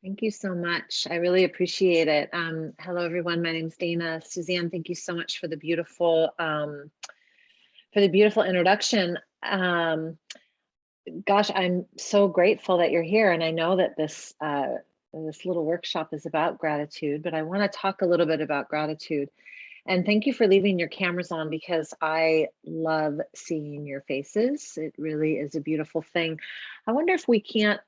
Thank you so much. I really appreciate it. Hello, everyone. My name's Dana. Suzanne, thank you so much for the beautiful introduction. Gosh, I'm so grateful that you're here, and I know that this little workshop is about gratitude, but I want to talk a little bit about gratitude. And thank you for leaving your cameras on because I love seeing your faces. It really is a beautiful thing. I wonder if we can't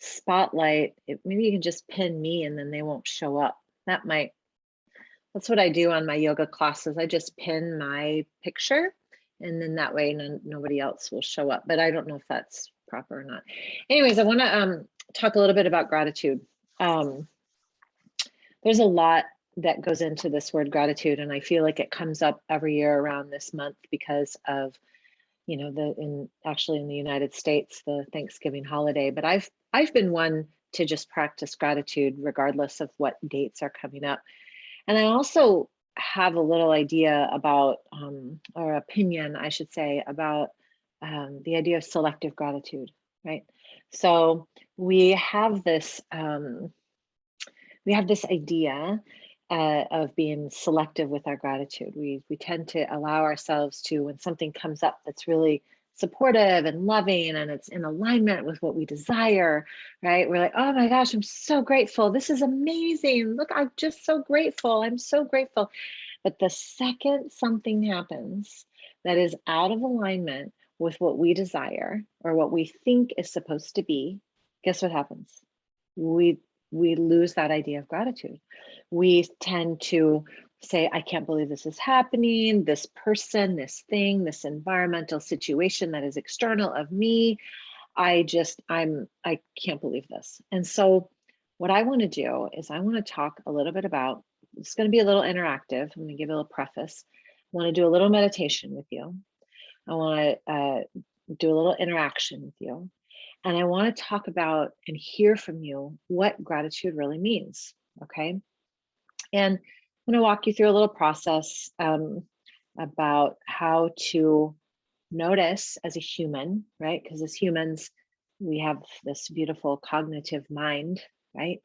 spotlight, maybe you can just pin me and then they won't show up. That's what I do on my yoga classes. I just pin my picture and then that way nobody else will show up. But I don't know if that's proper or not. Anyways, I want to talk a little bit about gratitude. There's a lot that goes into this word gratitude, and I feel like it comes up every year around this month because of, you know, actually in the United States, the Thanksgiving holiday. But I've been one to just practice gratitude regardless of what dates are coming up. And I also have a little idea about, or opinion, I should say, about the idea of selective gratitude, right? So we have this idea of being selective with our gratitude. We tend to allow ourselves to, when something comes up that's really supportive and loving and it's in alignment with what we desire, right? We're like, oh my gosh, I'm so grateful. This is amazing. Look, I'm just so grateful. I'm so grateful. But the second something happens that is out of alignment with what we desire or what we think is supposed to be, guess what happens? We lose that idea of gratitude. We tend to say, I can't believe this is happening, this person, this thing, this environmental situation that is external of me. I can't believe this. And so what I want to do is I want to talk a little bit about, it's going to be a little interactive. I'm going to give a little preface. I want to do a little meditation with you. I want to do a little interaction with you. And I want to talk about and hear from you what gratitude really means, okay? And I'm going to walk you through a little process about how to notice as a human, right? Because as humans, we have this beautiful cognitive mind, right?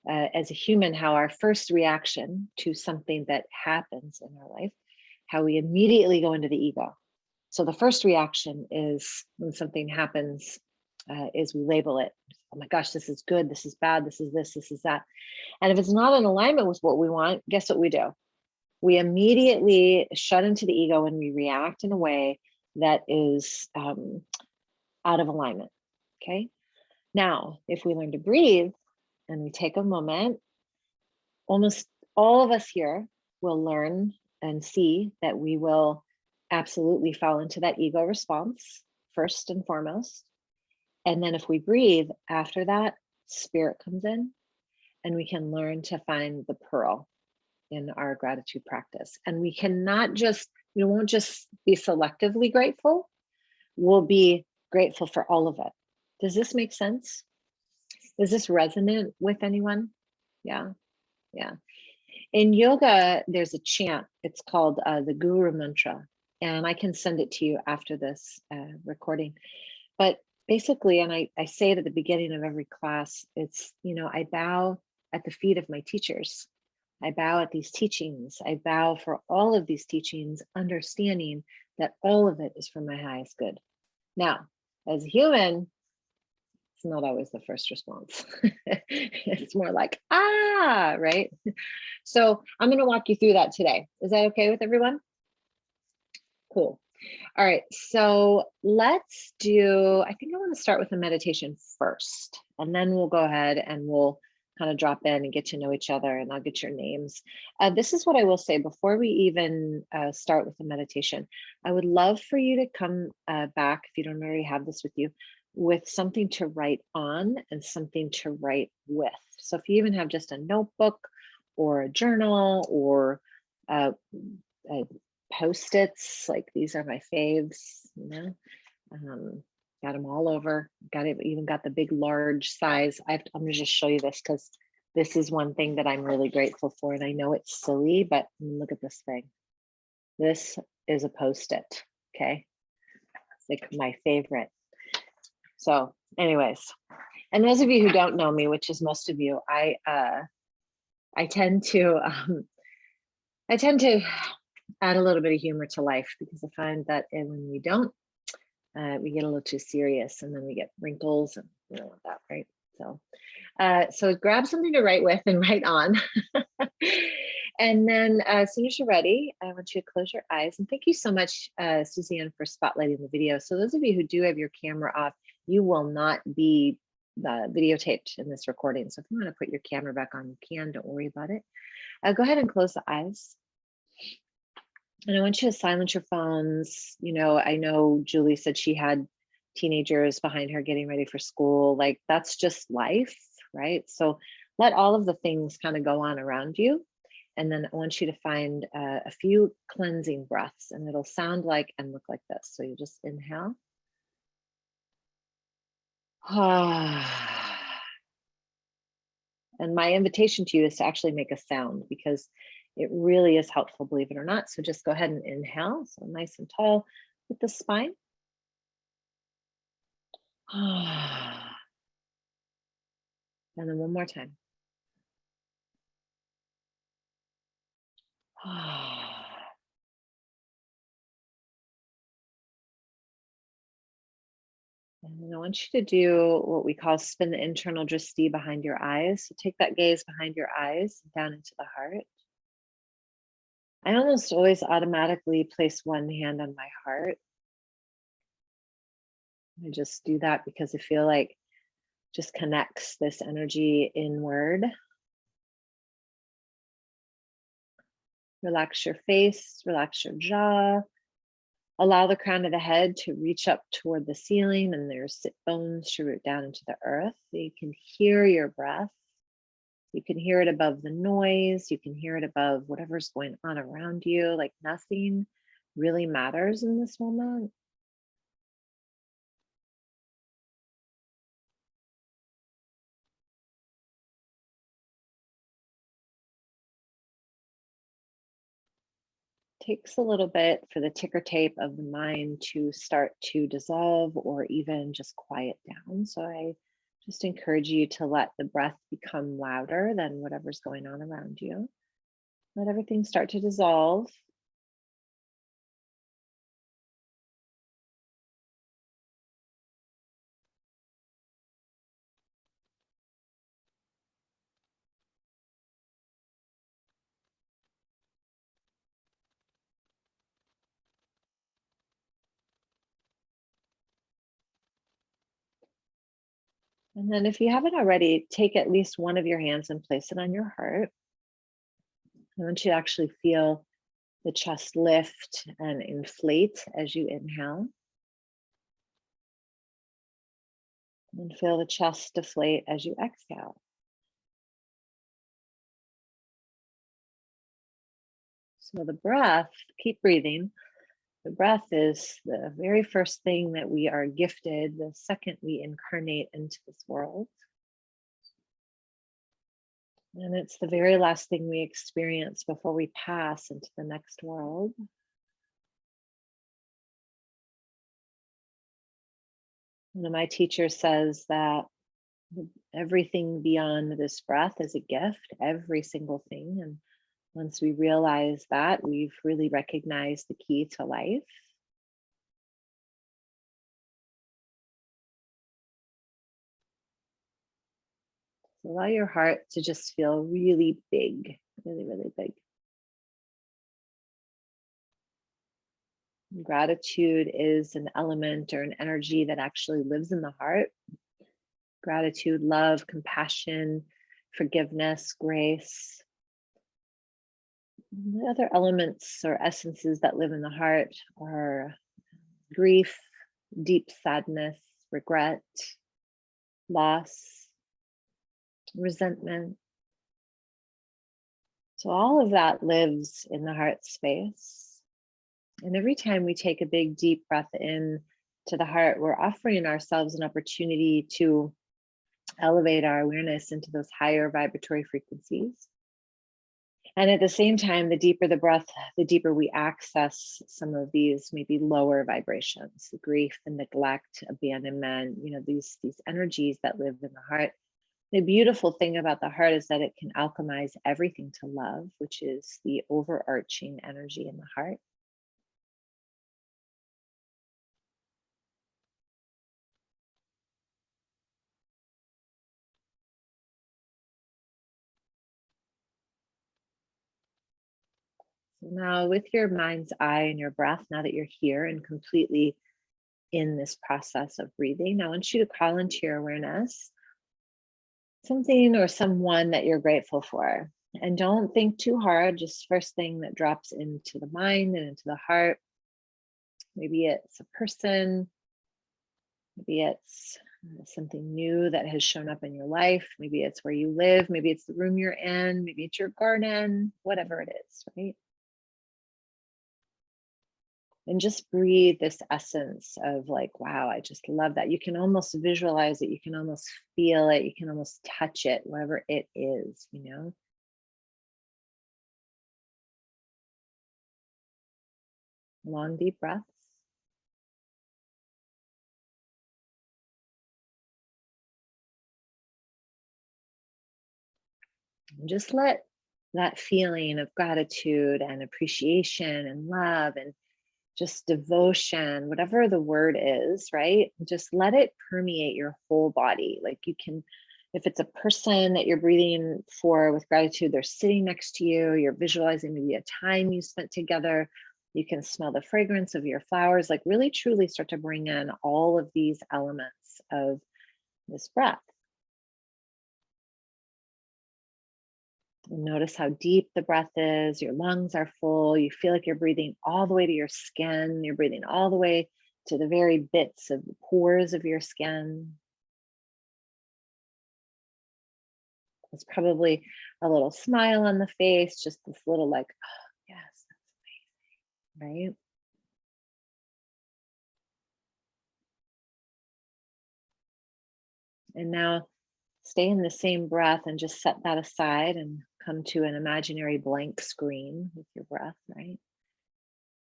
As a human, how our first reaction to something that happens in our life, how we immediately go into the ego. So the first reaction is when something happens, is we label it. Oh my gosh, this is good, this is bad, this is this, this is that. And if it's not in alignment with what we want, guess what we do? We immediately shut into the ego and we react in a way that is out of alignment, okay? Now, if we learn to breathe and we take a moment, almost all of us here will learn and see that we will absolutely fall into that ego response first and foremost. And then if we breathe after that, spirit comes in and we can learn to find the pearl in our gratitude practice. And we won't just be selectively grateful, we'll be grateful for all of it. Does this make sense? Is this resonant with anyone? Yeah. In yoga, there's a chant. It's called the Guru Mantra. And I can send it to you after this recording. But basically, and I say it at the beginning of every class, it's, I bow at the feet of my teachers. I bow at these teachings. I bow for all of these teachings, understanding that all of it is for my highest good. Now, as a human, it's not always the first response. It's more like, right? So I'm going to walk you through that today. Is that okay with everyone? Cool. All right, so I think I want to start with a meditation first, and then we'll go ahead and we'll kind of drop in and get to know each other, and I'll get your names. This is what I will say before we even start with the meditation. I would love for you to come back, if you don't already have this with you, with something to write on and something to write with. So if you even have just a notebook or a journal or a Post-its, like these are my faves, got them all over, even got the big large size. I'm gonna just show you this because this is one thing that I'm really grateful for, and I know it's silly, but look at this thing. This is a Post-it, okay? It's like my favorite. So anyways, And those of you who don't know me, which is most of you, I tend to add a little bit of humor to life, because I find that when we don't, we get a little too serious, and then we get wrinkles, and we don't want that, right? So grab something to write with and write on. And then as soon as you're ready, I want you to close your eyes. And thank you so much, Suzanne, for spotlighting the video. So those of you who do have your camera off, you will not be videotaped in this recording. So if you want to put your camera back on, you can, don't worry about it. Go ahead and close the eyes. And I want you to silence your phones. You know, I know Julie said she had teenagers behind her getting ready for school. Like, that's just life, right? So let all of the things kind of go on around you. And then I want you to find a few cleansing breaths, and it'll sound like and look like this. So you just inhale. And my invitation to you is to actually make a sound, because it really is helpful, believe it or not. So just go ahead and inhale. So nice and tall with the spine. And then one more time. And then I want you to do what we call spin the internal drishti behind your eyes. So take that gaze behind your eyes down into the heart. I almost always automatically place one hand on my heart. I just do that because I feel like it just connects this energy inward. Relax your face, relax your jaw. Allow the crown of the head to reach up toward the ceiling, and their sit bones to root down into the earth. So you can hear your breath. You can hear it above the noise. You can hear it above whatever's going on around you. Like, nothing really matters in this moment. Takes a little bit for the ticker tape of the mind to start to dissolve or even just quiet down. So I just encourage you to let the breath become louder than whatever's going on around you. Let everything start to dissolve. And then if you haven't already, take at least one of your hands and place it on your heart. I want you to actually feel the chest lift and inflate as you inhale. And feel the chest deflate as you exhale. So the breath, keep breathing. The breath is the very first thing that we are gifted the second we incarnate into this world. And it's the very last thing we experience before we pass into the next world. One of my teachers says that everything beyond this breath is a gift, every single thing. And once we realize that, we've really recognized the key to life. So allow your heart to just feel really big, really, really big. Gratitude is an element or an energy that actually lives in the heart. Gratitude, love, compassion, forgiveness, grace. The other elements or essences that live in the heart are grief, deep sadness, regret, loss, resentment. So all of that lives in the heart space. And every time we take a big, deep breath in to the heart, we're offering ourselves an opportunity to elevate our awareness into those higher vibratory frequencies. And at the same time, the deeper the breath, the deeper we access some of these maybe lower vibrations, grief and neglect, abandonment, these energies that live in the heart. The beautiful thing about the heart is that it can alchemize everything to love, which is the overarching energy in the heart. So now, with your mind's eye and your breath, now that you're here and completely in this process of breathing, I want you to call into your awareness something or someone that you're grateful for. And don't think too hard, just first thing that drops into the mind and into the heart. Maybe it's a person, maybe it's something new that has shown up in your life. Maybe it's where you live, maybe it's the room you're in, maybe it's your garden, whatever it is, right? And just breathe this essence of like, wow, I just love that. You can almost visualize it, you can almost feel it, you can almost touch it, whatever it is. Long, deep breaths. And just let that feeling of gratitude and appreciation and love and just devotion, whatever the word is, right? Just let it permeate your whole body. Like you can, if it's a person that you're breathing for with gratitude, they're sitting next to you, you're visualizing maybe a time you spent together. You can smell the fragrance of your flowers, like really truly start to bring in all of these elements of this breath. Notice how deep the breath is. Your lungs are full. You feel like you're breathing all the way to your skin. You're breathing all the way to the very bits of the pores of your skin. There's probably a little smile on the face, just this little like, oh, yes, that's amazing, right? And now stay in the same breath and just set that aside and come to an imaginary blank screen with your breath, right?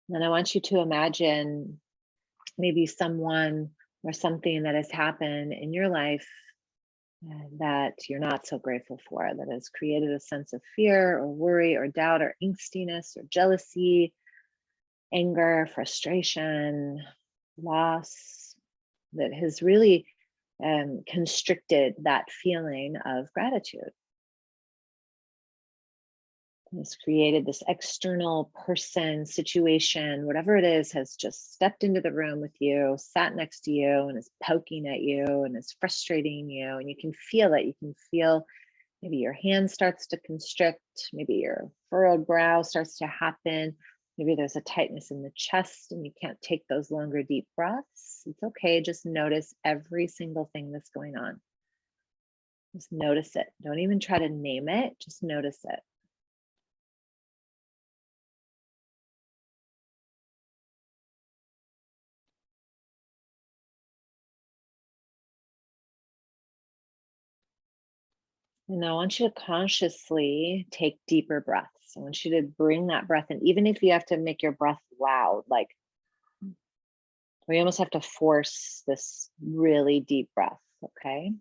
Then I want you to imagine maybe someone or something that has happened in your life that you're not so grateful for, that has created a sense of fear or worry or doubt or angstiness or jealousy, anger, frustration, loss, that has really constricted that feeling of gratitude. Has created this external person, situation, whatever it is, has just stepped into the room with you, sat next to you, and is poking at you and is frustrating you. And you can feel it. You can feel maybe your hand starts to constrict, maybe your furrowed brow starts to happen. Maybe there's a tightness in the chest and you can't take those longer, deep breaths. It's okay. Just notice every single thing that's going on. Just notice it. Don't even try to name it. Just notice it. And I want you to consciously take deeper breaths. I want you to bring that breath in, even if you have to make your breath loud, like we almost have to force this really deep breath, okay?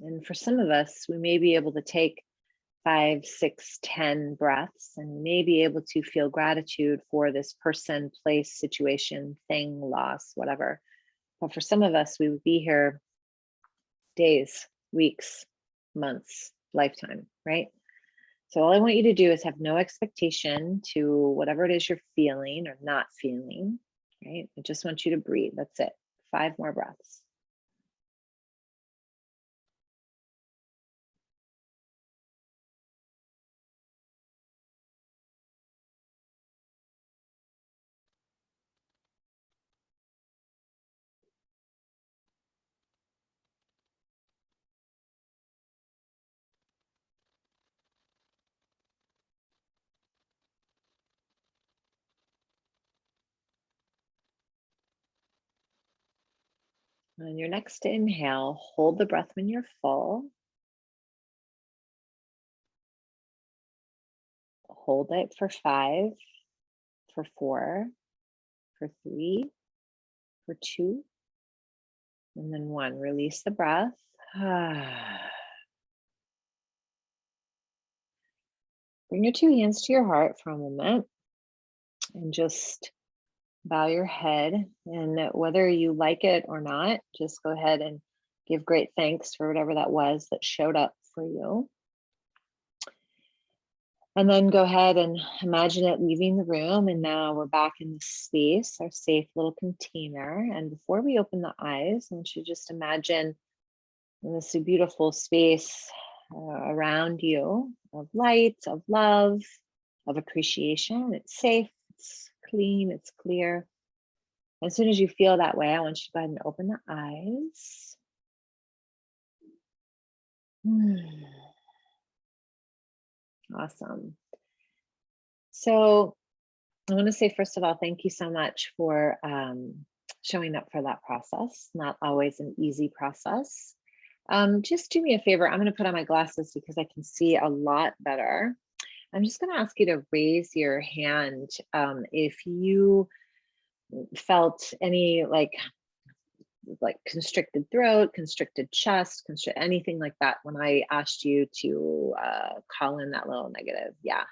And for some of us, we may be able to take 5, 6, 10 breaths and may be able to feel gratitude for this person, place, situation, thing, loss, whatever. But for some of us, we would be here days, weeks, months, lifetime, right? So all I want you to do is have no expectation to whatever it is you're feeling or not feeling, right? I just want you to breathe. That's it. 5 more breaths. On your next inhale, hold the breath when you're full. Hold it for 5, for 4, for 3, for 2, and then 1. Release the breath. Bring your 2 hands to your heart for a moment and just bow your head. And whether you like it or not, just go ahead and give great thanks for whatever that was that showed up for you. And then go ahead and imagine it leaving the room. And now we're back in the space, our safe little container. And before we open the eyes, I want you to just imagine this beautiful space around you of light, of love, of appreciation. It's safe, it's clean, it's clear. As soon as you feel that way, I want you to go ahead and open the eyes. Awesome. So I want to say, first of all, thank you so much for showing up for that process. Not always an easy process. Just do me a favor. I'm going to put on my glasses because I can see a lot better. I'm just going to ask you to raise your hand if you felt any like constricted throat, constricted chest, anything like that when I asked you to call in that little negative. Yeah.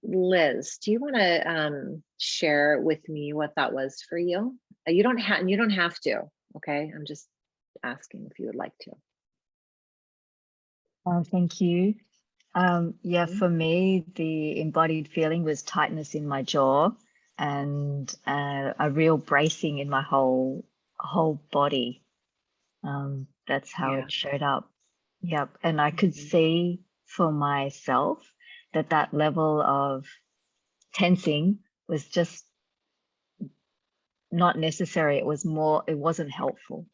Liz, do you want to share with me what that was for you? You don't have to. Okay, I'm just asking if you would like to. Thank you. Yeah, for me, the embodied feeling was tightness in my jaw and a real bracing in my whole body. That's how it showed up. Yep. And I could see for myself that level of tensing was just not necessary. It wasn't helpful.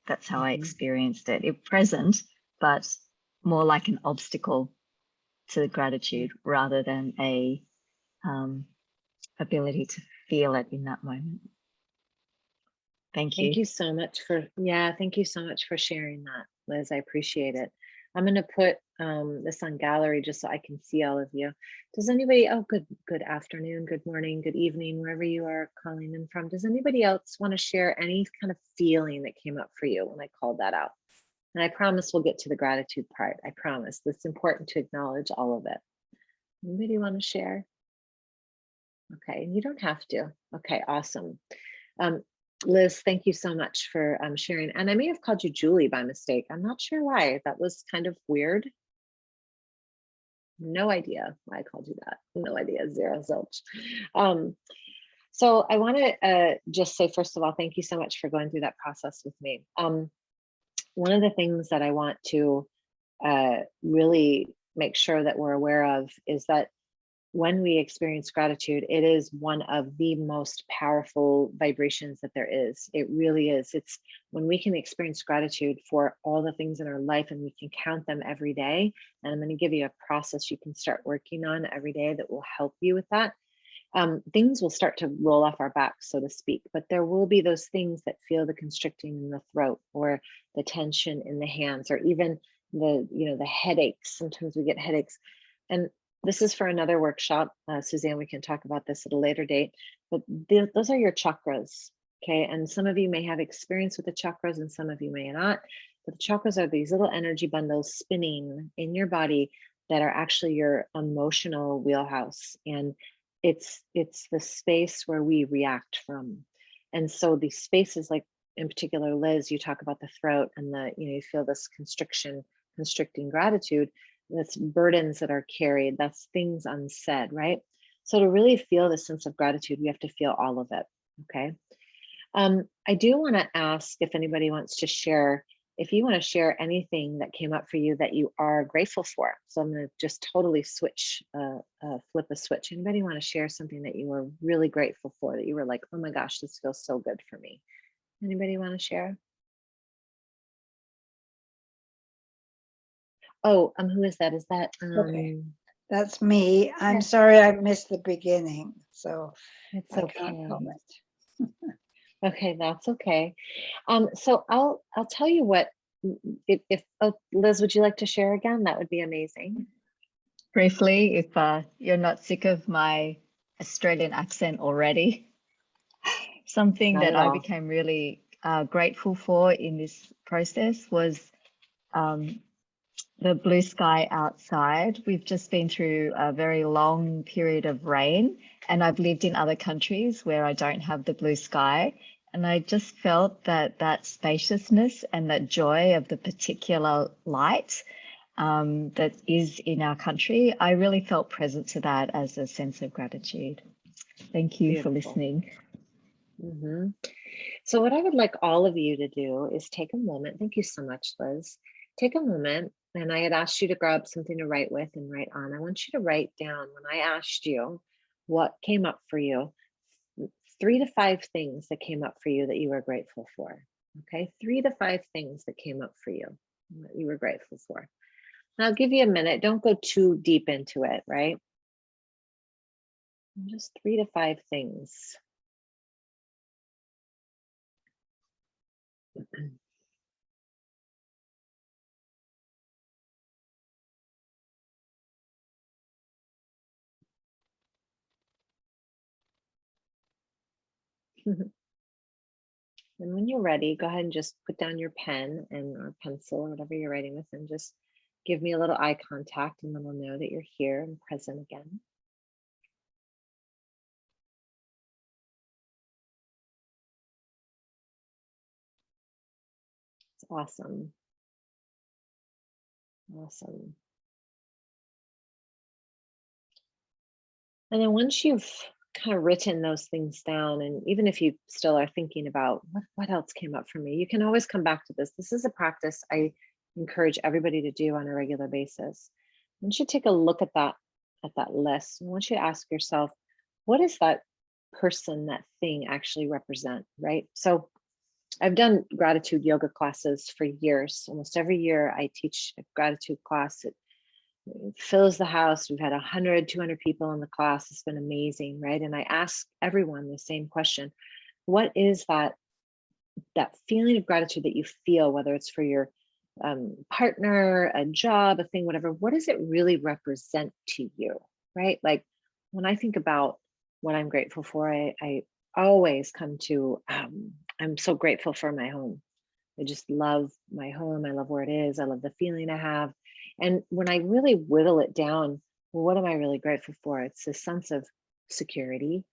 That's how I experienced it. It present, but more like an obstacle to the gratitude rather than a ability to feel it in that moment. Thank you. Thank you so much thank you so much for sharing that, Liz. I appreciate it. I'm going to put this on gallery just so I can see all of you. Does anybody, good afternoon, good morning, good evening, wherever you are calling in from. Does anybody else want to share any kind of feeling that came up for you when I called that out? And I promise we'll get to the gratitude part. I promise. It's important to acknowledge all of it. Anybody want to share? Okay, and you don't have to. Okay, awesome. Liz, thank you so much for sharing. And I may have called you Julie by mistake. I'm not sure why. That was kind of weird. No idea why I called you that. No idea, zero zilch. So I want to just say, first of all, thank you so much for going through that process with me. One of the things that I want to really make sure that we're aware of is that when we experience gratitude, it is one of the most powerful vibrations that there is. It really is. It's when we can experience gratitude for all the things in our life and we can count them every day. And I'm going to give you a process you can start working on every day that will help you with that. Things will start to roll off our backs, so to speak, but there will be those things that feel the constricting in the throat or the tension in the hands or even the headaches. Sometimes we get headaches. And this is for another workshop. Suzanne, we can talk about this at a later date, but those are your chakras, okay? And some of you may have experience with the chakras and some of you may not, but the chakras are these little energy bundles spinning in your body that are actually your emotional wheelhouse. And it's the space where we react from. And so these spaces, like in particular, Liz, you talk about the throat and you feel this constricting gratitude. That's burdens that are carried, that's things unsaid, right? So to really feel the sense of gratitude, we have to feel all of it, okay? I do want to ask if anybody wants to share, if you want to share anything that came up for you that you are grateful for. So I'm going to just totally switch, flip a switch. Anybody want to share something that you were really grateful for, that you were like, oh my gosh, this feels so good for me? Anybody want to share? Oh, who is that? Is that okay? That's me. I'm sorry I missed the beginning, so it's I okay. can't comment. Okay, that's okay. So I'll tell you what, if oh, Liz, would you like to share again? That would be amazing. Briefly, if you're not sick of my Australian accent already, something Not that at I all. became really grateful for in this process was um, the blue sky outside. We've just been through a very long period of rain, and I've lived in other countries where I don't have the blue sky. And I just felt that spaciousness and that joy of the particular light that is in our country, I really felt present to that as a sense of gratitude. Thank you for Beautiful. listening. Mm-hmm. So what I would like all of you to do is take a moment. Thank you so much, Liz. Take a moment, and I had asked you to grab something to write with and write on. I want you to write down, when I asked you what came up for you, 3 to 5 things that came up for you that you were grateful for. Okay, 3 to 5 things that came up for you that you were grateful for. And I'll give you a minute. Don't go too deep into it, right? Just 3 to 5 things. And when you're ready, go ahead and just put down your pen and or pencil or whatever you're writing with, and just give me a little eye contact, and then I'll know that you're here and present again. It's awesome. Awesome. And then once you've kind of written those things down, and even if you still are thinking about what else came up for me, you can always come back to this. This is a practice I encourage everybody to do on a regular basis. Once you take a look at that list, I want you to ask yourself, what does that person, that thing actually represent, right? So I've done gratitude yoga classes for years. Almost every year I teach a gratitude class. It fills the house. We've had 100, 200 people in the class. It's been amazing, right? And I ask everyone the same question. What is that feeling of gratitude that you feel, whether it's for your partner, a job, a thing, whatever? What does it really represent to you, right? Like when I think about what I'm grateful for, I always come to, I'm so grateful for my home. I just love my home. I love where it is. I love the feeling I have. And when I really whittle it down, well, what am I really grateful for? It's a sense of security.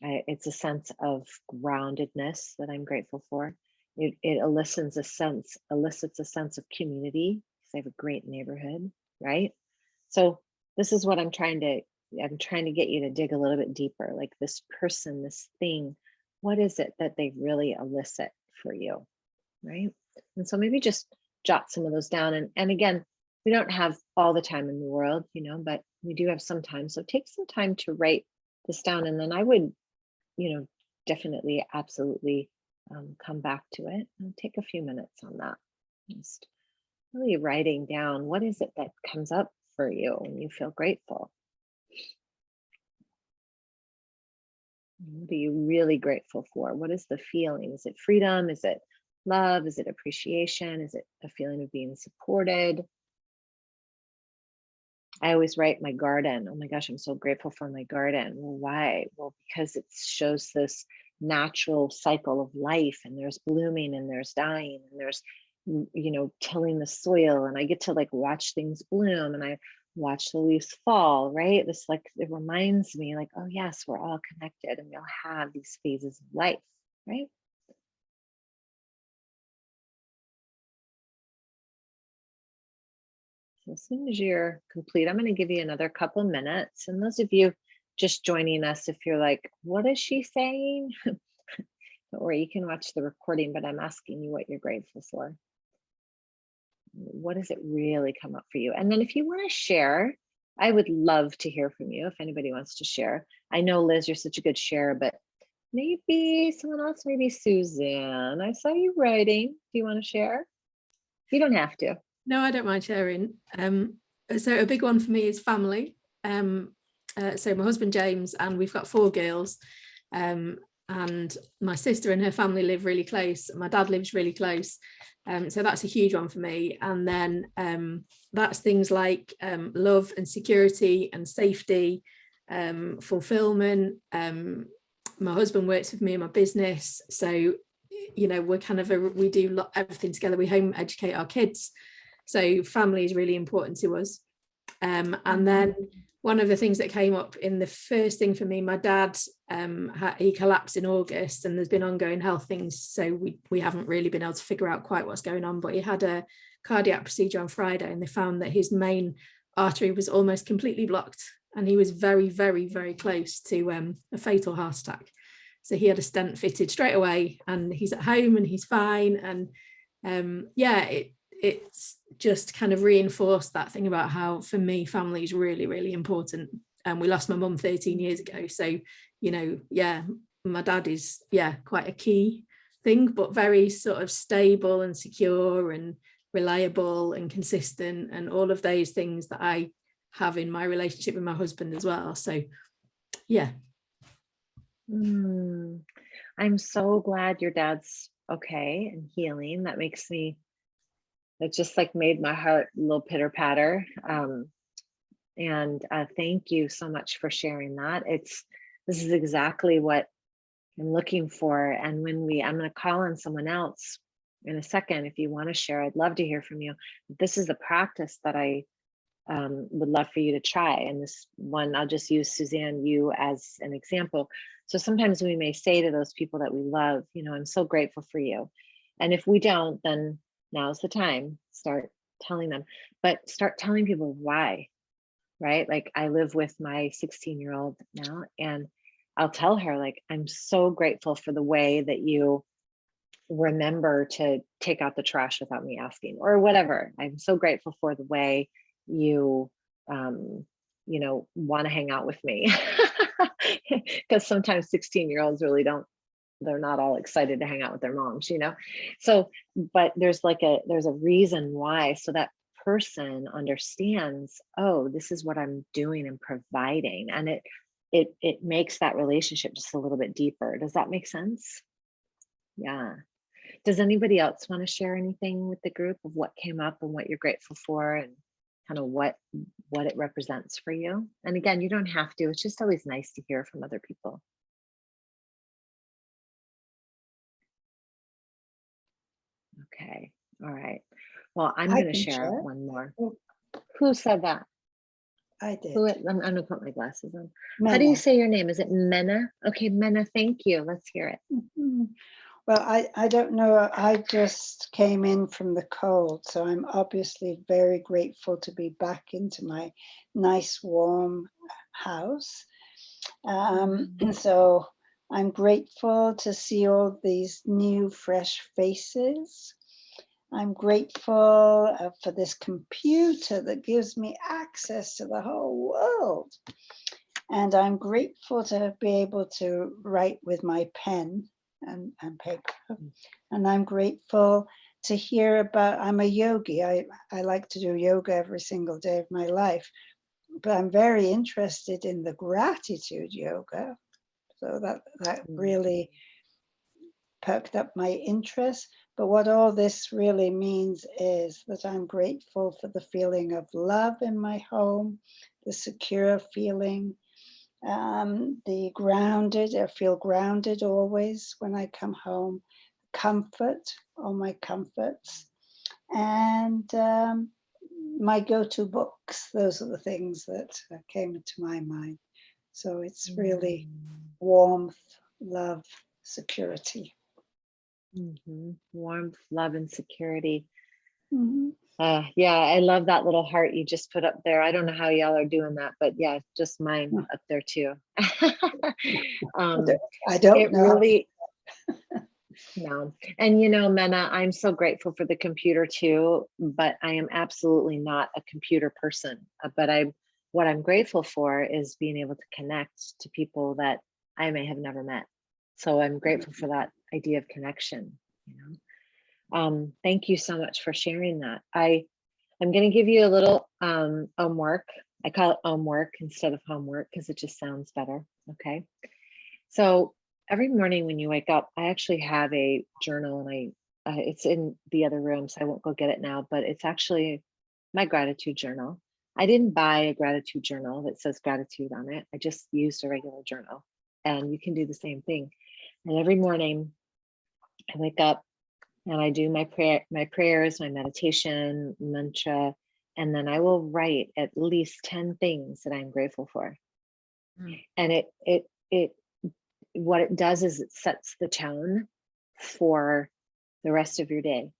It's a sense of groundedness that I'm grateful for. It elicits a sense of community, because I have a great neighborhood, right? So this is what I'm trying to get you to dig a little bit deeper, like this person, this thing, what is it that they really elicit for you, right? And so maybe just jot some of those down. And again, we don't have all the time in the world, but we do have some time. So take some time to write this down. And then I would, definitely, absolutely come back to it and take a few minutes on that. Just really writing down, what is it that comes up for you when you feel grateful? What are you really grateful for? What is the feeling? Is it freedom? Is it love? Is it appreciation? Is it a feeling of being supported? I always write my garden. Oh my gosh, I'm so grateful for my garden. Well, why? Well, because it shows this natural cycle of life, and there's blooming and there's dying and there's, tilling the soil, and I get to like watch things bloom, and I watch the leaves fall, right? This, like, it reminds me like, oh yes, we're all connected and we all have these phases of life, right? So as soon as you're complete, I'm going to give you another couple minutes. And those of you just joining us, if you're like, what is she saying? Don't worry, you can watch the recording, but I'm asking you what you're grateful for. What does it really come up for you? And then if you want to share, I would love to hear from you if anybody wants to share. I know, Liz, you're such a good sharer, but maybe someone else, maybe Suzanne. I saw you writing. Do you want to share? You don't have to. No, I don't mind sharing. So a big one for me is family. So my husband James, and we've got 4 girls. And and my sister and her family live really close. My dad lives really close. So that's a huge one for me. And then that's things like love and security and safety, fulfillment. My husband works with me in my business. So, you know, we're kind of, we do everything together. We home educate our kids. So family is really important to us. And then one of the things that came up in the first thing for me, my dad, he collapsed in August, and there's been ongoing health things. So we haven't really been able to figure out quite what's going on, but he had a cardiac procedure on Friday, and they found that his main artery was almost completely blocked. And he was very, very, very close to a fatal heart attack. So he had a stent fitted straight away, and he's at home and he's fine. And it's just kind of reinforced that thing about how, for me, family is really, really important. And we lost my mum 13 years ago. So, you know, yeah, my dad is, quite a key thing, but very sort of stable and secure and reliable and consistent, and all of those things that I have in my relationship with my husband as well. So, yeah. I'm so glad your dad's okay and healing. That makes me, it just like made my heart a little pitter patter. And thank you so much for sharing that. This is exactly what I'm looking for. And I'm going to call on someone else in a second. If you want to share, I'd love to hear from you. This is a practice that I would love for you to try. And this one, I'll just use Suzanne, you as an example. So sometimes we may say to those people that we love, you know, I'm so grateful for you. And if we don't, then now's the time, start telling them, but start telling people why, right? Like, I live with my 16-year-old now, and I'll tell her, like, I'm so grateful for the way that you remember to take out the trash without me asking, or whatever. I'm so grateful for the way you, you know, want to hang out with me. Because sometimes 16-year-olds really don't, they're not all excited to hang out with their moms, you know? So, but there's a reason why, so that person understands, oh, this is what I'm doing and providing. And it makes that relationship just a little bit deeper. Does that make sense? Yeah. Does anybody else want to share anything with the group of what came up and what you're grateful for, and kind of what it represents for you? And again, you don't have to, it's just always nice to hear from other people. Okay. All right. Well, I'm going to share one more. Who said that? I did. I'm going to put my glasses on. Mena. How do you say your name? Is it Mena? Okay, Mena, thank you. Let's hear it. Well, I don't know. I just came in from the cold, so I'm obviously very grateful to be back into my nice warm house. And so I'm grateful to see all these new fresh faces. I'm grateful for this computer that gives me access to the whole world. And I'm grateful to be able to write with my pen and paper. And I'm grateful to hear about, I'm a yogi. I like to do yoga every single day of my life, but I'm very interested in the gratitude yoga. So that really perked up my interest. But what all this really means is that I'm grateful for the feeling of love in my home, the secure feeling, the grounded. I feel grounded always when I come home. Comfort, all my comforts, and my go-to books. Those are the things that came into my mind. So it's really warmth, love, security. Warmth, love, and security. Yeah, I love that little heart you just put up there. I don't know how y'all are doing that, but yeah, just mine up there too. I don't know. Really, no. And you know, Mena, I'm so grateful for the computer too, but I am absolutely not a computer person. But what I'm grateful for is being able to connect to people that I may have never met. So I'm grateful for that idea of connection, you know. Thank you so much for sharing that. I'm going to give you a little homework. I call it homework instead of homework because it just sounds better. Okay. So every morning when you wake up, I actually have a journal, and it's in the other room, so I won't go get it now, but it's actually my gratitude journal. I didn't buy a gratitude journal that says gratitude on it. I just used a regular journal, and you can do the same thing. And every morning I wake up and I do my prayers, my meditation, mantra, and then I will write at least 10 things that I'm grateful for. And what it does is it sets the tone for the rest of your day.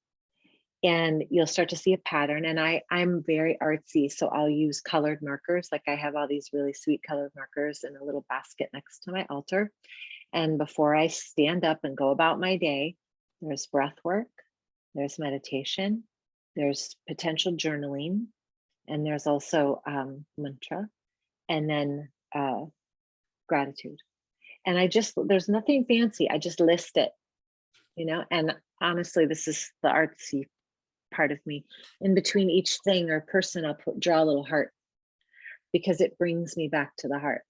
And you'll start to see a pattern. And I'm very artsy, so I'll use colored markers. Like I have all these really sweet colored markers in a little basket next to my altar. And before I stand up and go about my day, there's breath work, there's meditation, there's potential journaling, and there's also mantra, and then gratitude. And there's nothing fancy. I just list it, you know, and honestly, this is the artsy part of me. In between each thing or person, I'll draw a little heart, because it brings me back to the heart.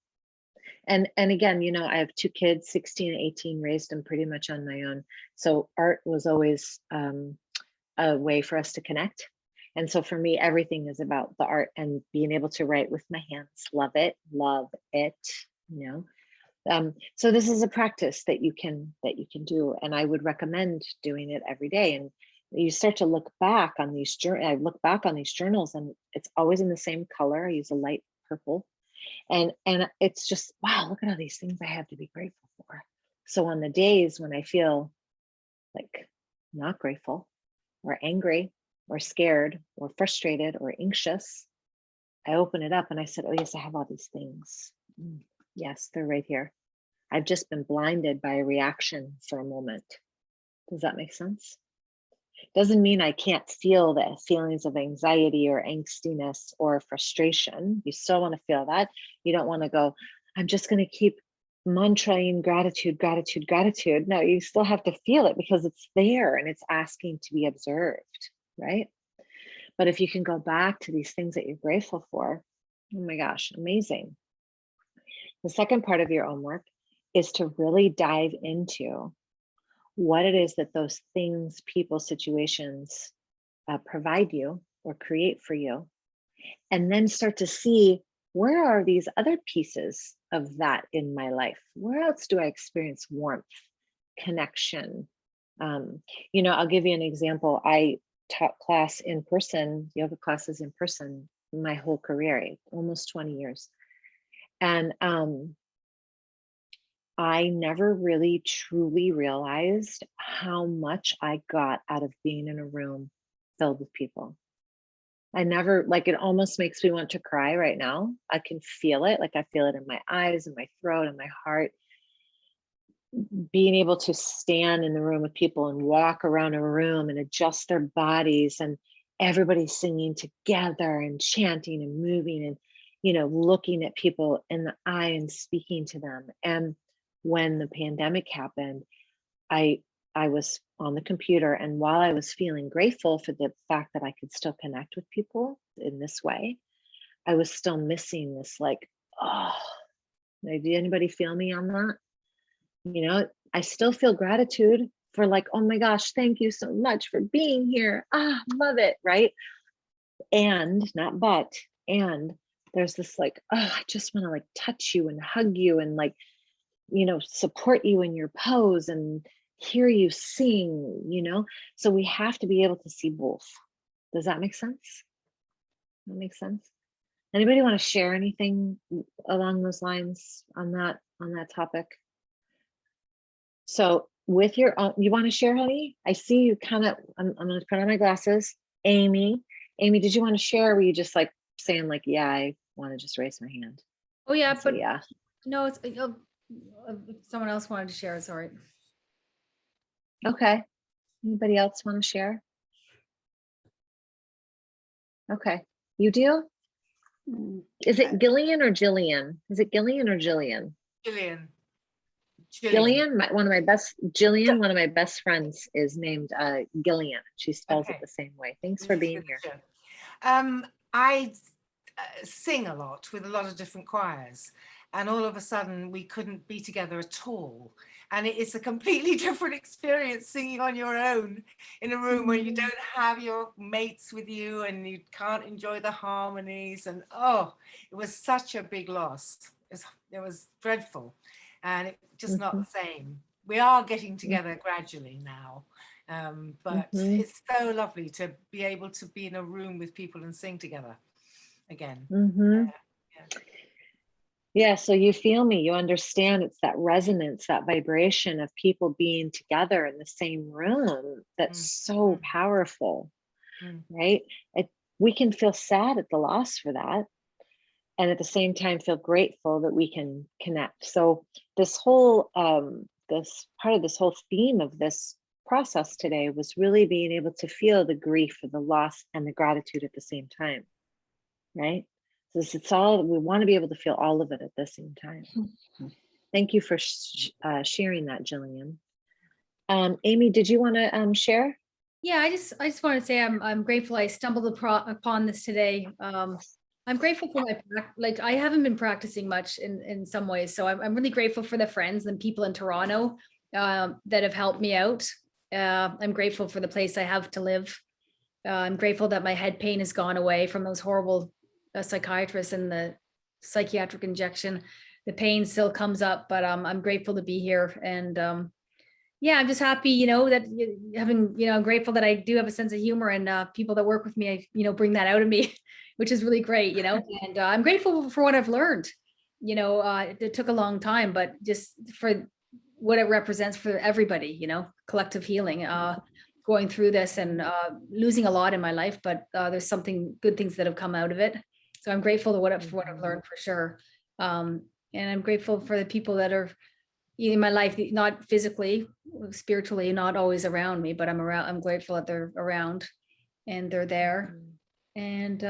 And again, you know, I have 2 kids, 16 and 18, raised them pretty much on my own. So art was always a way for us to connect. And so for me, everything is about the art and being able to write with my hands. Love it, you know. So this is a practice that you can do, and I would recommend doing it every day. And you start to look back on these I look back on these journals, and it's always in the same color. I use a light purple, and it's just, wow, look at all these things I have to be grateful for. So on the days when I feel like not grateful or angry or scared or frustrated or anxious, I open it up and I said, oh yes, I have all these things. Yes, they're right here. I've just been blinded by a reaction for a moment. Does that make sense? Doesn't mean I can't feel the feelings of anxiety or angstiness or frustration. You still want to feel that. You don't want to go, I'm just going to keep mantraing gratitude, gratitude, gratitude. No, you still have to feel it, because it's there and it's asking to be observed, right? But if you can go back to these things that you're grateful for, oh my gosh, amazing. The second part of your own work is to really dive into what it is that those things, people, situations provide you or create for you. And then start to see, where are these other pieces of that in my life? Where else do I experience warmth, connection? You know, I'll give you an example. I taught class in person, yoga classes in person, my whole career, almost 20 years. And I never really truly realized how much I got out of being in a room filled with people. I never, like, it almost makes me want to cry right now. I can feel it. Like I feel it in my eyes and my throat and my heart. Being able to stand in the room with people and walk around a room and adjust their bodies, and everybody singing together and chanting and moving, and, you know, looking at people in the eye and speaking to them. And when the pandemic happened, I was on the computer, and while I was feeling grateful for the fact that I could still connect with people in this way, I was still missing this, like, oh, did anybody feel me on that? You know, I still feel gratitude for, like, oh my gosh, thank you so much for being here. Love it, right? And not but, and there's this, like, oh, I just want to, like, touch you and hug you and, like, you know, support you in your pose and hear you sing, you know? So we have to be able to see both. Does that make sense? That makes sense? Anybody want to share anything along those lines on that topic? So with your own, you want to share, honey? I see you kind of, I'm going to put on my glasses. Amy, did you want to share? Or were you just like saying, like, yeah, I want to just raise my hand? Oh yeah, So, but yeah. No, it's if someone else wanted to share. It's all right. Okay. Anybody else want to share? Okay. You do? Is it Gillian or Jillian? Is it Gillian or Jillian? Gillian. Jillian, one of my best friends is named Gillian. She spells it the same way. Thanks for being here. sing a lot with a lot of different choirs, and all of a sudden we couldn't be together at all. And it's a completely different experience singing on your own in a room where you don't have your mates with you and you can't enjoy the harmonies. And oh, it was such a big loss. It was dreadful, and it's just not the same. We are getting together gradually now, but it's so lovely to be able to be in a room with people and sing together again. Yeah, so you feel me, you understand, it's that resonance, that vibration of people being together in the same room that's so powerful, right? We can feel sad at the loss for that, and at the same time feel grateful that we can connect. So this whole this part of this whole theme of this process today was really being able to feel the grief of the loss and the gratitude at the same time, right? So it's all, we want to be able to feel all of it at the same time. Thank you for sharing that, Jillian. Amy, did you want to share? Yeah, I just want to say I'm grateful I stumbled upon this today. I'm grateful for I haven't been practicing much in some ways, so I'm really grateful for the friends and people in Toronto that have helped me out. I'm grateful for the place I have to live. I'm grateful that my head pain has gone away from those horrible psychiatrist and the psychiatric injection. The pain still comes up, but I'm grateful to be here. And yeah, I'm just happy, that I'm grateful that I do have a sense of humor, and people that work with me, bring that out of me, which is really great, and I'm grateful for what I've learned. It took a long time, but just for what it represents for everybody, collective healing, going through this and losing a lot in my life, but there's good things that have come out of it. So I'm grateful for what I've learned for sure. And I'm grateful for the people that are in my life, not physically, spiritually, not always around me, but I'm grateful that they're around and they're there. And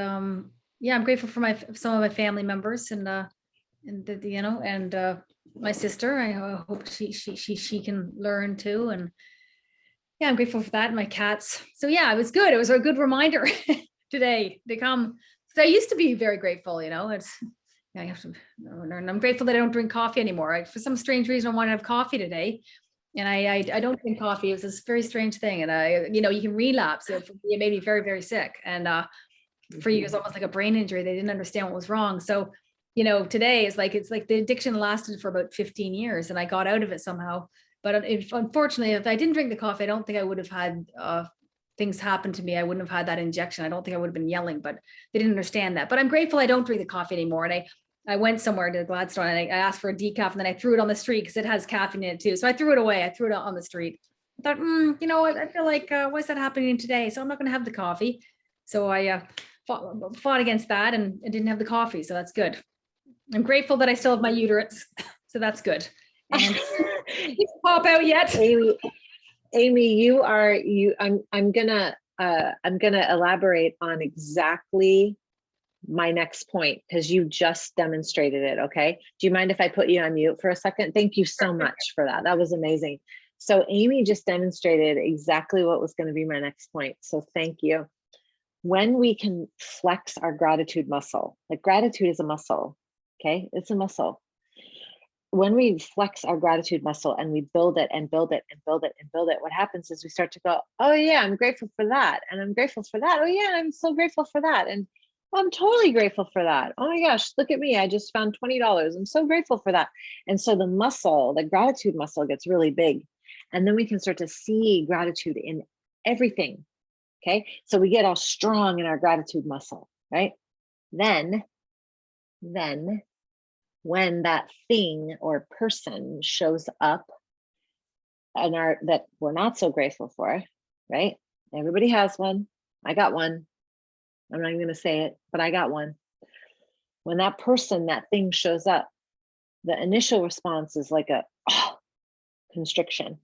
yeah, I'm grateful for some of my family members and my sister. I hope she can learn too. And yeah, I'm grateful for that. And my cats. So yeah, it was good. It was a good reminder today to come. So I used to be very grateful, I have to learn. I'm grateful that I don't drink coffee anymore. For some strange reason, I want to have coffee today. And I don't drink coffee. It was this very strange thing. And you can relapse. It made me very, very sick. And for years, almost like a brain injury. They didn't understand what was wrong. So, today it's like the addiction lasted for about 15 years and I got out of it somehow. But unfortunately, if I didn't drink the coffee, I don't think I would have had things happen to me. I wouldn't have had that injection. I don't think I would have been yelling, but they didn't understand that. But I'm grateful I don't drink the coffee anymore. And I went somewhere to Gladstone and I asked for a decaf, and then I threw it on the street because it has caffeine in it too. So I threw it away. I threw it out on the street. I thought, I feel like, what's that happening today? So I'm not going to have the coffee. So I fought against that and didn't have the coffee. So that's good. I'm grateful that I still have my uterus. So that's good. And pop out yet. Amy, I'm gonna elaborate on exactly my next point because you just demonstrated it. Okay. Do you mind if I put you on mute for a second? Thank you so much for that. That was amazing. So Amy just demonstrated exactly what was going to be my next point. So thank you. When we can flex our gratitude muscle, like gratitude is a muscle. Okay. It's a muscle. When we flex our gratitude muscle and we build it and build it and build it and build it, what happens is we start to go, oh yeah, I'm grateful for that. And I'm grateful for that. Oh yeah, I'm so grateful for that. And I'm totally grateful for that. Oh my gosh, look at me. I just found $20. I'm so grateful for that. And so the muscle, the gratitude muscle gets really big. And then we can start to see gratitude in everything. Okay. So we get all strong in our gratitude muscle, right? Then when that thing or person shows up and that we're not so grateful for, right? Everybody has one. I got one. I'm not even going to say it, but I got one. When that person, that thing shows up, the initial response is like a constriction.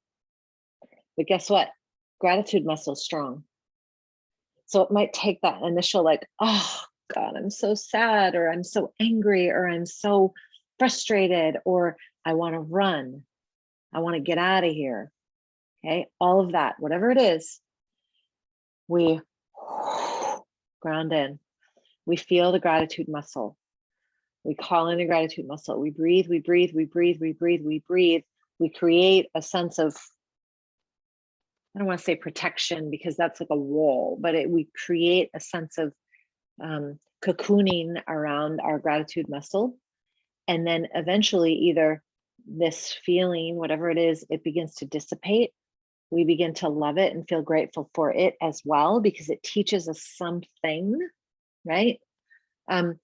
But guess what? Gratitude muscle is strong. So it might take that initial like, oh God, I'm so sad, or I'm so angry, or I'm so frustrated, or I want to run. I want to get out of here. Okay. All of that, whatever it is, we ground in. We feel the gratitude muscle. We call in the gratitude muscle. We breathe, we breathe, we breathe, we breathe, we breathe. We create a sense of, I don't want to say protection because that's like a wall, but we create a sense of cocooning around our gratitude muscle. And then eventually either this feeling, whatever it is, it begins to dissipate. We begin to love it and feel grateful for it as well, because it teaches us something, right? And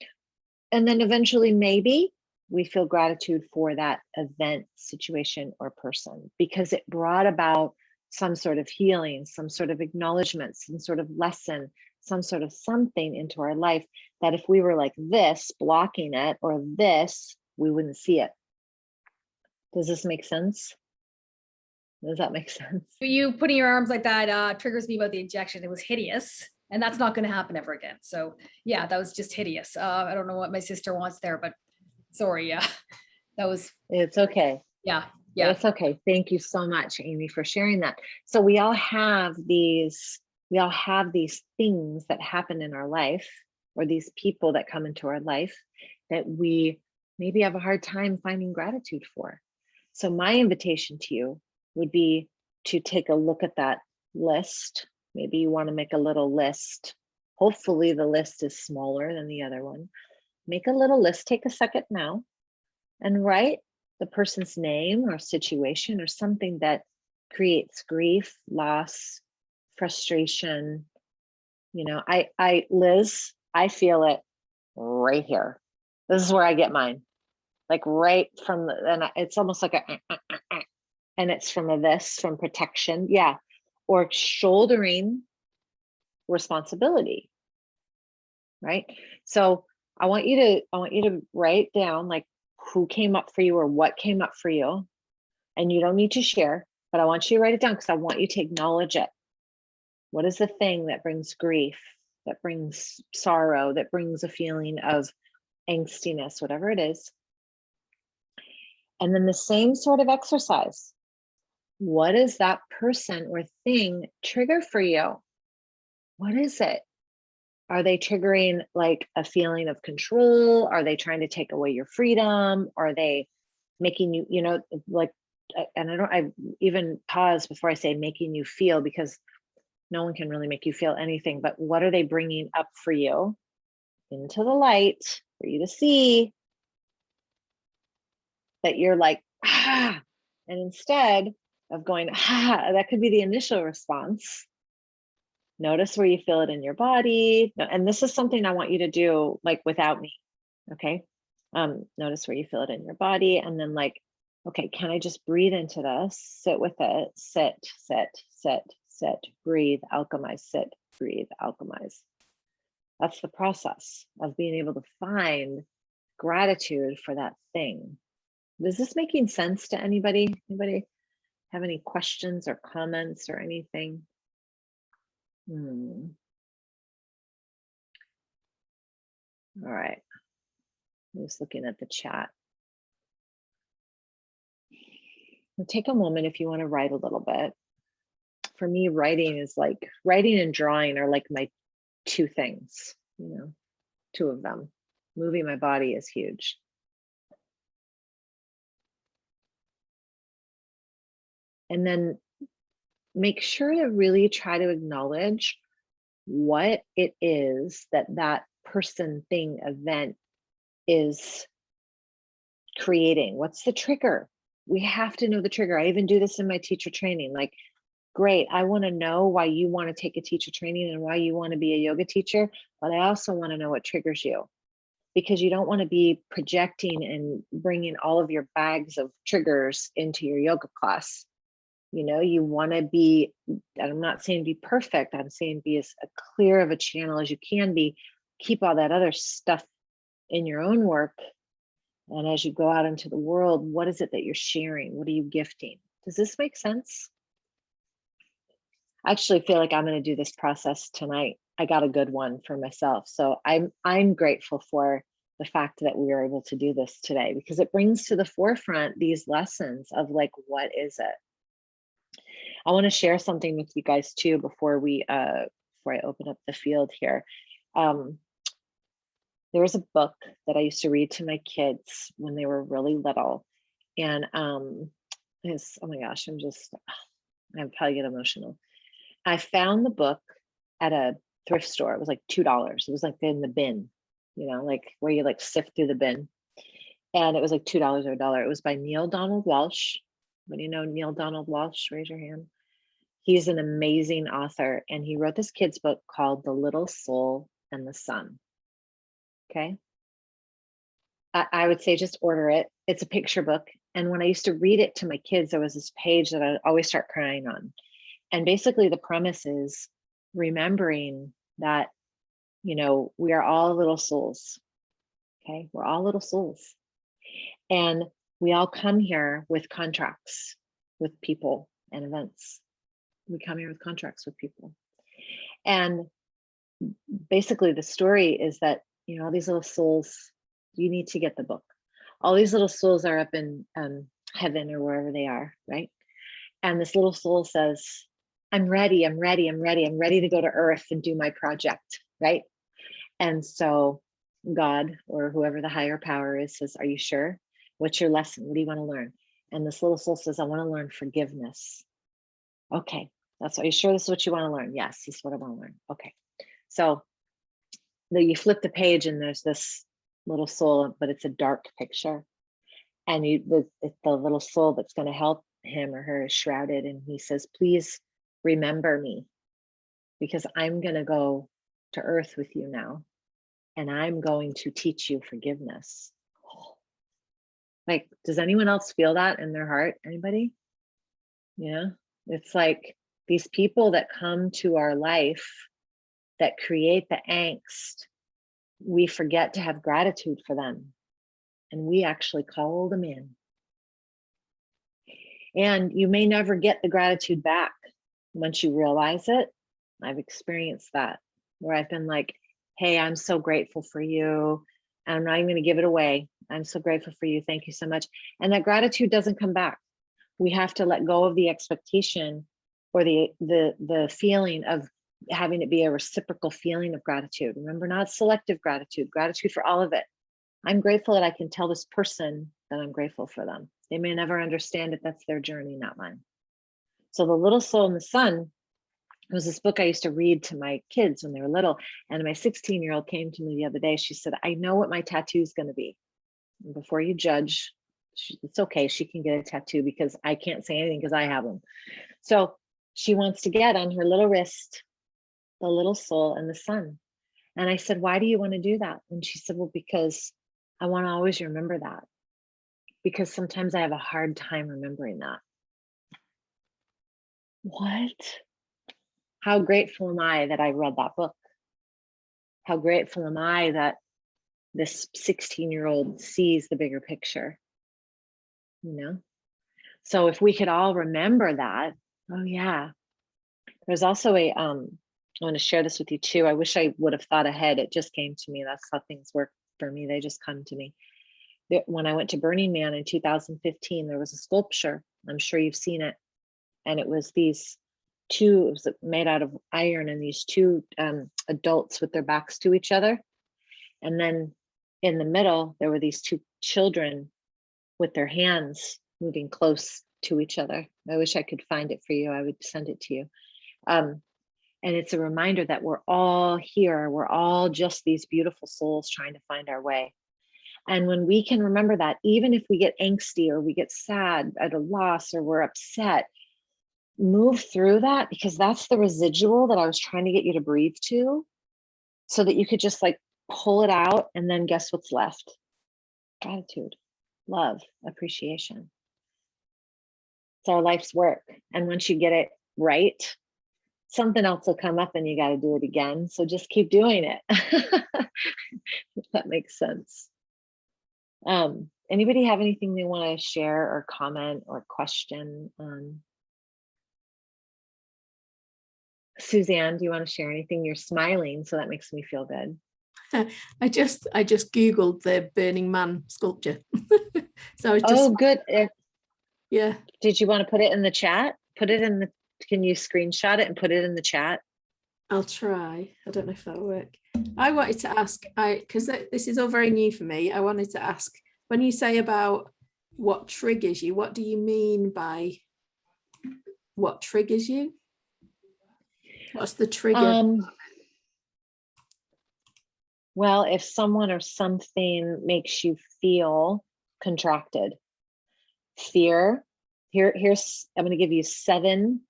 then eventually maybe we feel gratitude for that event, situation, or person, because it brought about some sort of healing, some sort of acknowledgement, some sort of lesson, some sort of something into our life that if we were like this, blocking it, or this, we wouldn't see it. Does this make sense? Does that make sense? You putting your arms like that triggers me about the injection. It was hideous, and that's not going to happen ever again. So yeah, that was just hideous. I don't know what my sister wants there, but sorry. Yeah, that was. It's okay. Yeah. It's okay. Thank you so much, Amy, for sharing that. So we all have these things that happen in our life, or these people that come into our life that we maybe have a hard time finding gratitude for. So my invitation to you would be to take a look at that list. Maybe you want to make a little list. Hopefully the list is smaller than the other one. Make a little list, take a second now, and write the person's name or situation or something that creates grief, loss, frustration. You know, Liz, I feel it right here. This is where I get mine. Like right from the, and it's almost like and it's from from protection. Yeah. Or shouldering responsibility. Right. So I want you to write down like who came up for you or what came up for you. And you don't need to share, but I want you to write it down because I want you to acknowledge it. What is the thing that brings grief, that brings sorrow, that brings a feeling of angstiness, whatever it is? And then the same sort of exercise. What does that person or thing trigger for you? What is it? Are they triggering like a feeling of control? Are they trying to take away your freedom? Are they making you, you know, like, and I even pause before I say making you feel, because no one can really make you feel anything, but what are they bringing up for you into the light for you to see that you're like, ah, and instead of going, ah, that could be the initial response. Notice where you feel it in your body. And this is something I want you to do like without me, okay? Notice where you feel it in your body, and then like, okay, can I just breathe into this? Sit with it, sit, breathe, alchemize, sit, breathe, alchemize. That's the process of being able to find gratitude for that thing. Is this making sense to anybody? Anybody have any questions or comments or anything? All right. I'm just looking at the chat. Well, take a moment if you want to write a little bit. For me, writing and drawing are like my two things, you know, two of them. Moving my body is huge. And then make sure to really try to acknowledge what it is that person, thing, event is creating. What's the trigger? We have to know the trigger. I even do this in my teacher training. Like, great, I want to know why you want to take a teacher training and why you want to be a yoga teacher, but I also want to know what triggers you, because you don't want to be projecting and bringing all of your bags of triggers into your yoga class. You know, you want to be, and I'm not saying be perfect, I'm saying be as clear of a channel as you can be. Keep all that other stuff in your own work. And as you go out into the world, what is it that you're sharing? What are you gifting? Does this make sense? I actually feel like I'm going to do this process tonight. I got a good one for myself. So I'm grateful for the fact that we were able to do this today, because it brings to the forefront these lessons of like, what is it? I want to share something with you guys too before I open up the field here. there was a book that I used to read to my kids when they were really little. And it's, oh my gosh, I probably get emotional. I found the book at a thrift store. It was like $2. It was like in the bin, you know, like where you like sift through the bin. And it was like $2 or $1. It was by Neil Donald Walsh. What do you know Neil Donald Walsh? Raise your hand. He's an amazing author, and he wrote this kid's book called The Little Soul and the Sun. Okay. I would say just order it. It's a picture book. And when I used to read it to my kids, there was this page that I'd always start crying on. And basically the premise is remembering that, you know, we are all little souls. Okay. We're all little souls. And we all come here with contracts with people and events. We come here with contracts with people. And basically the story is that, you know, all these little souls, you need to get the book. All these little souls are up in heaven or wherever they are, right? And this little soul says, I'm ready, I'm ready, I'm ready. I'm ready to go to earth and do my project, right? And so God, or whoever the higher power is, says, are you sure? What's your lesson? What do you want to learn? And this little soul says, I want to learn forgiveness. Okay, are you sure this is what you want to learn? Yes, this is what I want to learn. Okay. So you flip the page and there's this little soul, but it's a dark picture. And it's the little soul that's going to help him or her is shrouded. And he says, please remember me, because I'm going to go to earth with you now. And I'm going to teach you forgiveness. Like, does anyone else feel that in their heart? Anybody? Yeah. It's like these people that come to our life that create the angst, we forget to have gratitude for them. And we actually call them in. And you may never get the gratitude back once you realize it. I've experienced that, where I've been like, hey, I'm so grateful for you. And I'm not even going to give it away. I'm so grateful for you. Thank you so much. And that gratitude doesn't come back. We have to let go of the expectation or the feeling of having it be a reciprocal feeling of gratitude. Remember, not selective gratitude, gratitude for all of it. I'm grateful that I can tell this person that I'm grateful for them. They may never understand it. That's their journey, not mine. So The Little Soul and the Sun was this book I used to read to my kids when they were little. And my 16-year-old came to me the other day. She said, I know what my tattoo is going to be. And before you judge, it's okay. She can get a tattoo because I can't say anything because I have them. So she wants to get on her little wrist, the little soul and the sun. And I said, why do you want to do that? And she said, well, because I want to always remember that. Because sometimes I have a hard time remembering that. What? How grateful am I that I read that book? How grateful am I that this 16-year-old sees the bigger picture? You know? So if we could all remember that, oh yeah. There's also I want to share this with you too. I wish I would have thought ahead. It just came to me. That's how things work for me. They just come to me. When I went to Burning Man in 2015, there was a sculpture. I'm sure you've seen it. And it was these two, it was made out of iron, and these two adults with their backs to each other. And then in the middle, there were these two children with their hands moving close to each other. I wish I could find it for you. I would send it to you. And it's a reminder that we're all here. We're all just these beautiful souls trying to find our way. And when we can remember that, even if we get angsty or we get sad at a loss or we're upset, move through that, because that's the residual that I was trying to get you to breathe to, so that you could just like pull it out. And then guess what's left? Gratitude, love, appreciation. It's our life's work. And once you get it right, something else will come up and you got to do it again. So just keep doing it. If that makes sense. Anybody have anything they want to share or comment or question? Suzanne, do you want to share anything? You're smiling, so that makes me feel good. I just Googled the Burning Man sculpture. So I was just, oh, good. Yeah. Did you want to put it in the chat? Put it in the, can you screenshot it and put it in the chat? I'll try. I don't know if that'll work. I wanted to ask, because this is all very new for me. I wanted to ask, when you say about what triggers you, what do you mean by what triggers you? What's the trigger? Well, if someone or something makes you feel contracted, fear, I'm going to give you 7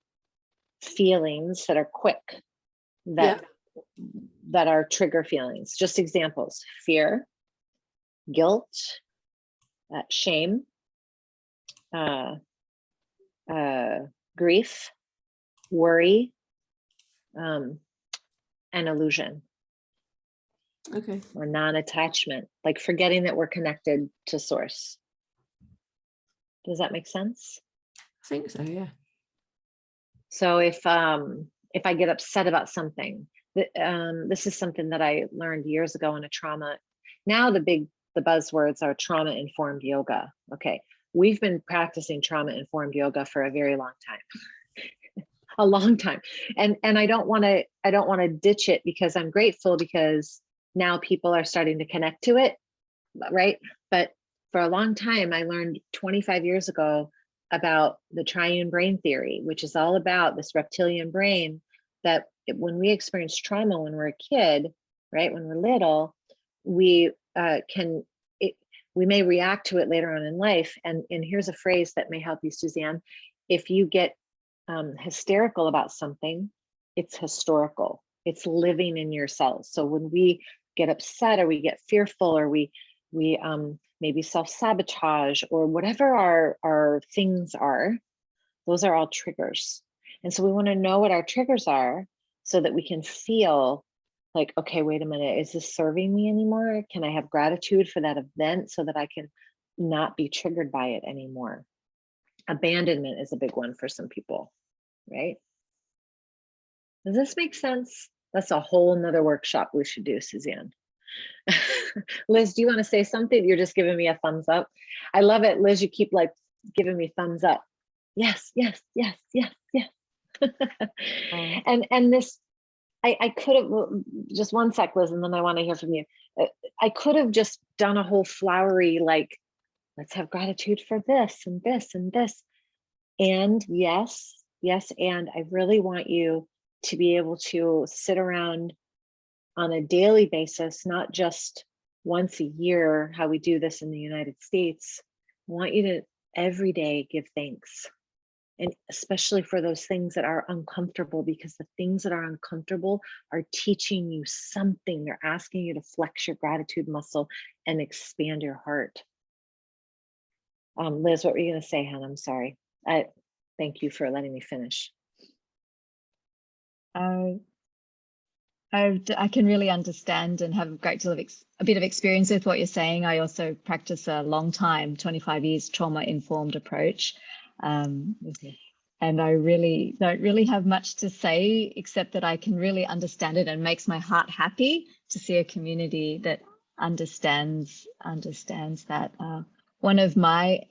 feelings that are quick, that are trigger feelings. Just examples: fear, guilt, shame, grief, worry, and illusion. Okay. Or non-attachment, like forgetting that we're connected to source. Does that make sense? I think so, yeah. So if I get upset about something, this is something that I learned years ago in a trauma. Now the buzzwords are trauma-informed yoga. Okay, we've been practicing trauma-informed yoga for a very long time. A long time. And I don't want to ditch it, because I'm grateful, because now people are starting to connect to it, right? But for a long time, I learned 25 years ago about the triune brain theory, which is all about this reptilian brain, that when we experience trauma when we're a kid, right, when we're little, we may react to it later on in life. And here's a phrase that may help you, Suzanne. If you get hysterical about something, it's historical. It's living in your cells. So when we get upset, or we get fearful, or we maybe self-sabotage, or whatever our things are, those are all triggers. And so we want to know what our triggers are, so that we can feel like, okay, wait a minute, is this serving me anymore? Can I have gratitude for that event so that I can not be triggered by it anymore? Abandonment is a big one for some people, right? Does this make sense? That's a whole nother workshop we should do, Suzanne. Liz, do you want to say something? You're just giving me a thumbs up. I love it, Liz. You keep like giving me thumbs up. Yes, yes, yes, yes, yes. And this, I could have, just one sec, Liz, and then I want to hear from you. I could have just done a whole flowery, like, let's have gratitude for this and this and this. And yes, and I really want you to be able to sit around on a daily basis, not just once a year, how we do this in the United States. I want you to every day give thanks, and especially for those things that are uncomfortable, because the things that are uncomfortable are teaching you something. They're asking you to flex your gratitude muscle and expand your heart. Liz, what were you going to say, hon? I'm sorry. Thank you for letting me finish. I can really understand and have a great deal of a bit of experience with what you're saying. I also practice a long time, 25 years, trauma-informed approach. And I really don't have much to say, except that I can really understand it, and makes my heart happy to see a community that understands that. One of my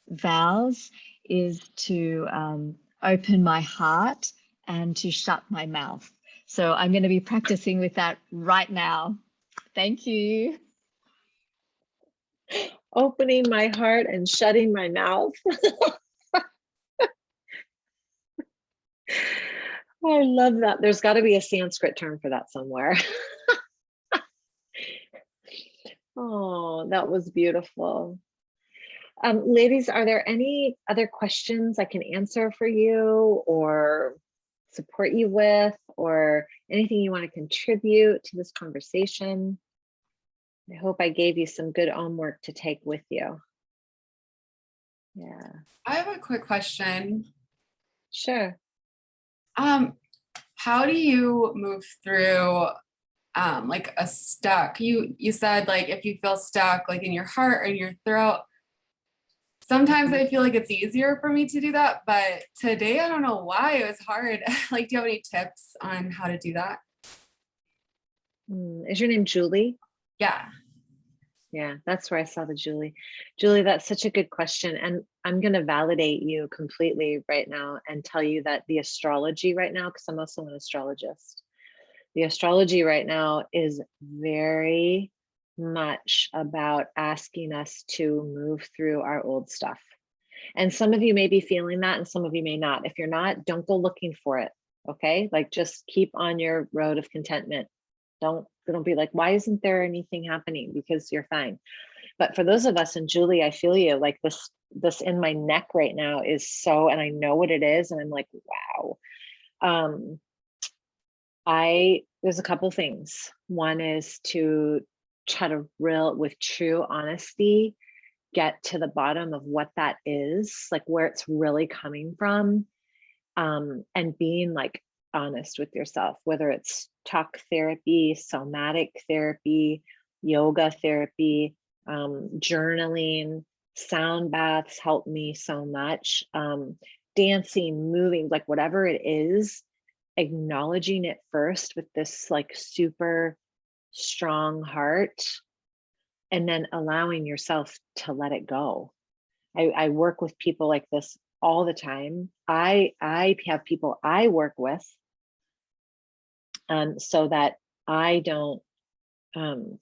vows is to open my heart and to shut my mouth. So I'm going to be practicing with that right now. Thank you. Opening my heart and shutting my mouth. I love that. There's got to be a Sanskrit term for that somewhere. Oh, that was beautiful. Ladies, are there any other questions I can answer for you, or support you with, or anything you want to contribute to this conversation? I hope I gave you some good homework to take with you. Yeah. I have a quick question. Sure. How do you move through like a stuck? You said, like, if you feel stuck, like in your heart or in your throat, sometimes I feel like it's easier for me to do that, but today I don't know why it was hard. Like, do you have any tips on how to do that? Is your name Julie? Yeah. Yeah, that's where I saw the Julie. Julie, that's such a good question. And I'm going to validate you completely right now and tell you that the astrology right now, because I'm also an astrologist, the astrology right now is very much about asking us to move through our old stuff. And some of you may be feeling that and some of you may not. If you're not, don't go looking for it. Okay. Like just keep on your road of contentment. Don't be like, why isn't there anything happening? Because you're fine. But for those of us, and Julie, I feel you, like this in my neck right now is so, and I know what it is. And I'm like, wow. There's a couple things. One is to try to with true honesty, get to the bottom of what that is, like where it's really coming from, and being like honest with yourself, whether it's talk therapy, somatic therapy, yoga therapy, journaling, sound baths help me so much, dancing, moving, like whatever it is, acknowledging it first with this like super strong heart, and then allowing yourself to let it go. I work with people like this all the time. I have people I work with so that I don't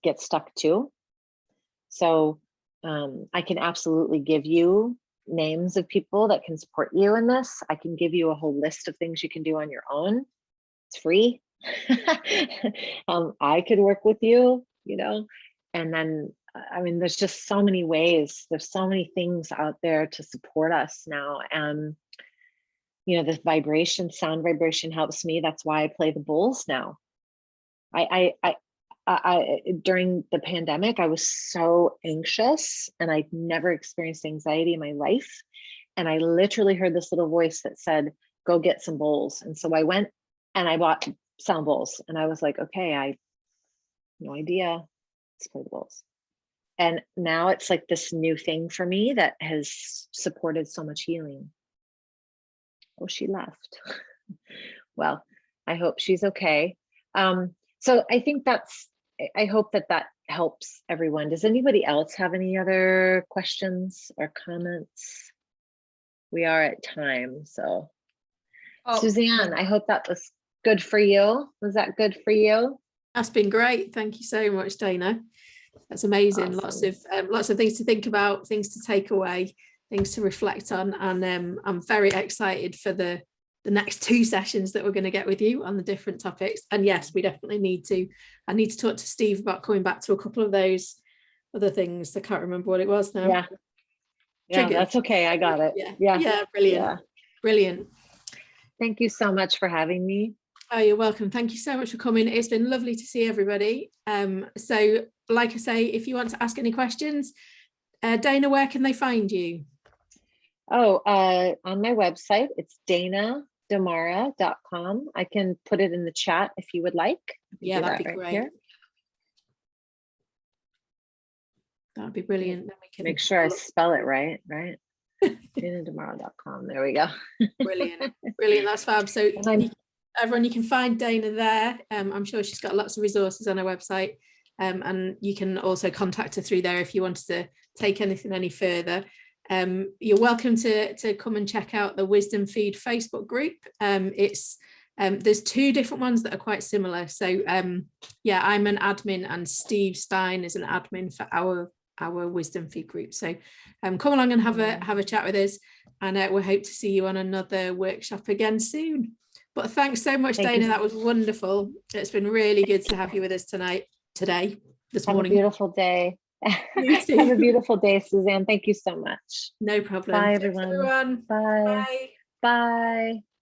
get stuck too. So I can absolutely give you names of people that can support you in this. I can give you a whole list of things you can do on your own. It's free. I could work with you, you know, and then, I mean, there's just so many ways. There's so many things out there to support us now. And, you know, this sound vibration helps me. That's why I play the bowls now. I during the pandemic, I was so anxious and I'd never experienced anxiety in my life. And I literally heard this little voice that said, go get some bowls. And so I went and I bought sound bowls and I was like, okay, I have no idea. Let's play the bowls. And now it's like this new thing for me that has supported so much healing. Oh, she left. Well, I hope she's okay. So I think I hope that helps everyone. Does anybody else have any other questions or comments? We are at time, so. Oh, Suzanne, I hope that was good for you. Was that good for you? That's been great. Thank you so much, Dana. That's amazing. Awesome. Lots of things to think about, things to take away, things to reflect on, and I'm very excited for the next 2 sessions that we're going to get with you on the different topics. And yes, we definitely need to. I need to talk to Steve about coming back to a couple of those other things. I can't remember what it was now. Yeah, that's okay. I got it. Yeah, brilliant. Yeah. Brilliant. Thank you so much for having me. Oh, you're welcome. Thank you so much for coming. It's been lovely to see everybody. So like I say, if you want to ask any questions, Dana, where can they find you? Oh, on my website, it's danadamara.com. I can put it in the chat if you would like. Yeah, that'd be great. Here. That'd be brilliant. Then we can make sure I spell it right. danadamara.com. There we go. Brilliant. That's fab. So everyone, you can find Dana there. I'm sure she's got lots of resources on her website, and you can also contact her through there if you wanted to take anything any further. You're welcome to come and check out the Wisdom Feed Facebook group. There's 2 different ones that are quite similar. So yeah, I'm an admin and Steve Stein is an admin for our Wisdom Feed group. So come along and have a chat with us, and we hope to see you on another workshop again soon. But thanks so much, Dana. That was wonderful. It's been really good to have you with us this morning. Have a beautiful day. You too. Have a beautiful day, Suzanne. Thank you so much. No problem. Bye, everyone. Bye. Bye.